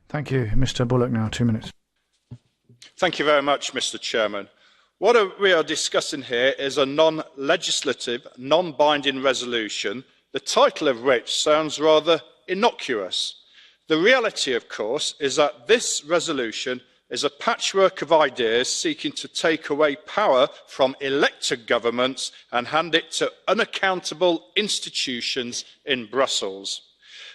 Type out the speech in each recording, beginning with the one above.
Thank you. Mr. Bullock now, 2 minutes. Thank you very much, Mr. Chairman. What we are discussing here is a non-legislative, non-binding resolution, the title of which sounds rather innocuous. The reality, of course, is that this resolution is a patchwork of ideas seeking to take away power from elected governments and hand it to unaccountable institutions in Brussels.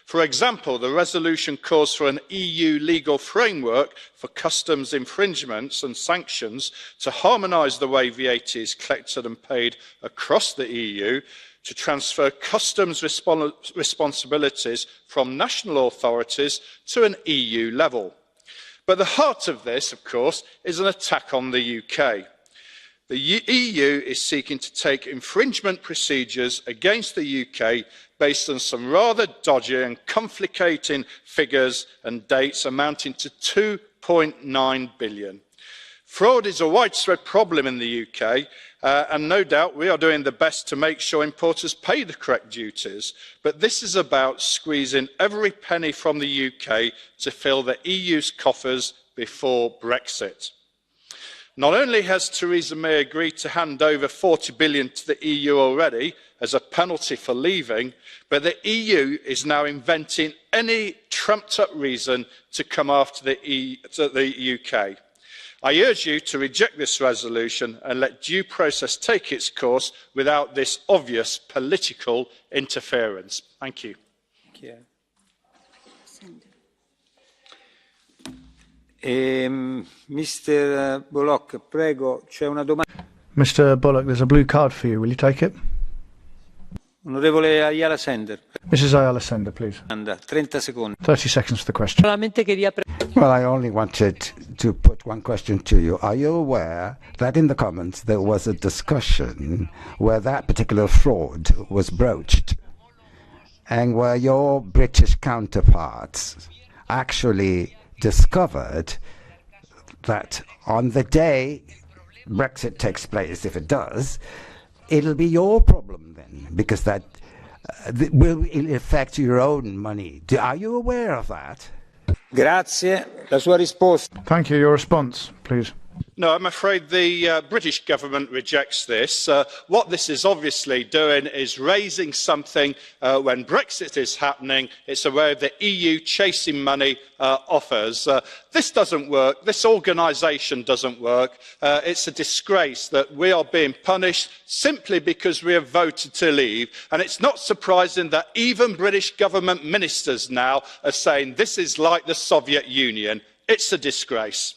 For example, the resolution calls for an EU legal framework for customs infringements and sanctions to harmonise the way VAT is collected and paid across the EU, to transfer customs responsibilities from national authorities to an EU level. But the heart of this, of course, is an attack on the UK. The EU is seeking to take infringement procedures against the UK based on some rather dodgy and conflicting figures and dates amounting to 2.9 billion. Fraud is a widespread problem in the UK, and no doubt we are doing the best to make sure importers pay the correct duties. But this is about squeezing every penny from the UK to fill the EU's coffers before Brexit. Not only has Theresa May agreed to hand over 40 billion to the EU already as a penalty for leaving, but the EU is now inventing any trumped-up reason to come after the UK. I urge you to reject this resolution and let due process take its course without this obvious political interference. Thank you. Mr. Bullock, prego, c'è una domanda. Mr. Bullock, there's a blue card for you. Will you take it? Onorevole Ayala Sender. Mrs. Ayala Sender, please. 30 secondi. 30 seconds for the question. Well, I only wanted to put one question to you. Are you aware that in the comments there was a discussion where that particular fraud was broached and where your British counterparts actually discovered that on the day Brexit takes place, if it does, it'll be your problem then, because that will affect your own money. Are you aware of that? Grazie. La sua risposta. Thank you. Your response, please. No, I'm afraid the British government rejects this. What this is obviously doing is raising something when Brexit is happening. It's a way of the EU chasing money off us. This doesn't work. This organisation doesn't work. It's a disgrace that we are being punished simply because we have voted to leave. And it's not surprising that even British government ministers now are saying this is like the Soviet Union. It's a disgrace.